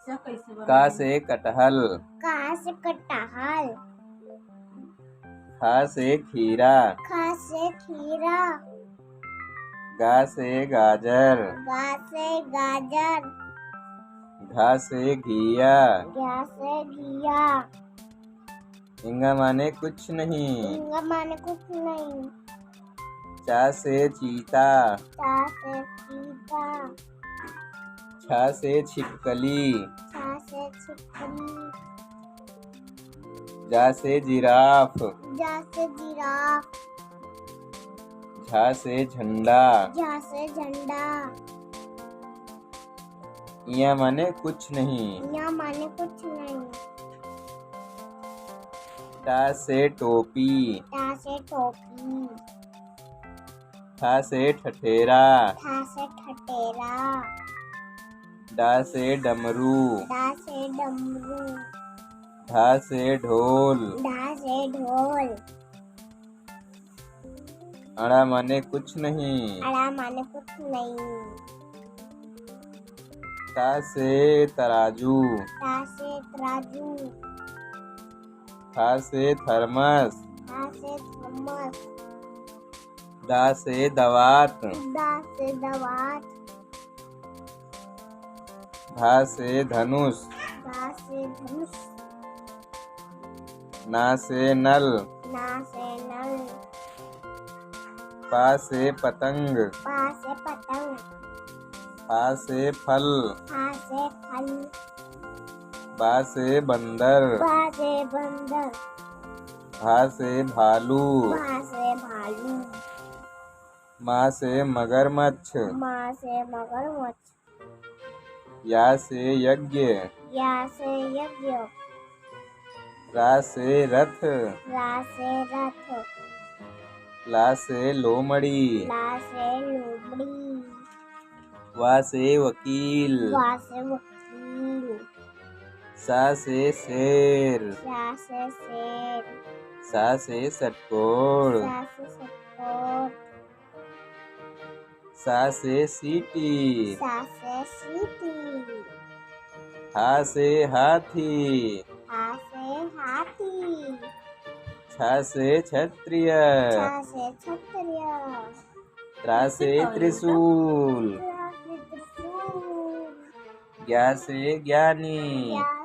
का से कटहल। का से कटहल। खा से खीरा। खा से खीरा। गा से गाजर। गा से गाजर। घा से घिया। घा से घिया। इंगा माने कुछ नहीं। इंगा माने कुछ नहीं। चा से चीता। चा से चीता। छा से छिपकली। छा से छिपकली। जा से जिराफ। जा से जिराफ। झा से झंडा। झा से झंडा। इया माने कुछ नहीं। इया माने कुछ नहीं। टा से टोपी। टा से टोपी। ठा से ठठेरा। ठा से ठठेरा। डा से डमरू। डा से डमरू। ढा से ढोल। ढा से ढोल। अड़ा माने कुछ नहीं। अड़ा माने कुछ नहीं। ता से तराजू। ता से तराजू। था से थर्मस। था से थर्मस। दा से दवात। दा से दवात। धा से धनुष। धा से धनुष। ना से नल। ना से नल। पा से पतंग। पा से पतंग। फा से फल। फा से फल। बा से बंदर। बा से बंदर। भा से भालू। भा से भालू। माँ से मगरमच्छ। माँ से मगरमच्छ। या से यज्ञ। या से यज्ञ। रा से रथ। रा से रथ। ला से लोमड़ी। ला से लोमड़ी। वा से वकील। वा से वकील। सा से शेर। सा से शेर। सा से षटकोण। सा से षटकोण। सा से सीटी। सा से सीटी। हा से हाथी। हा से हाथी। छा से क्षत्रिय। छा से क्षत्रिय। त्रा से त्रिशूल। त्रा से त्रिशूल। ज्ञा से ज्ञानी। ज्ञा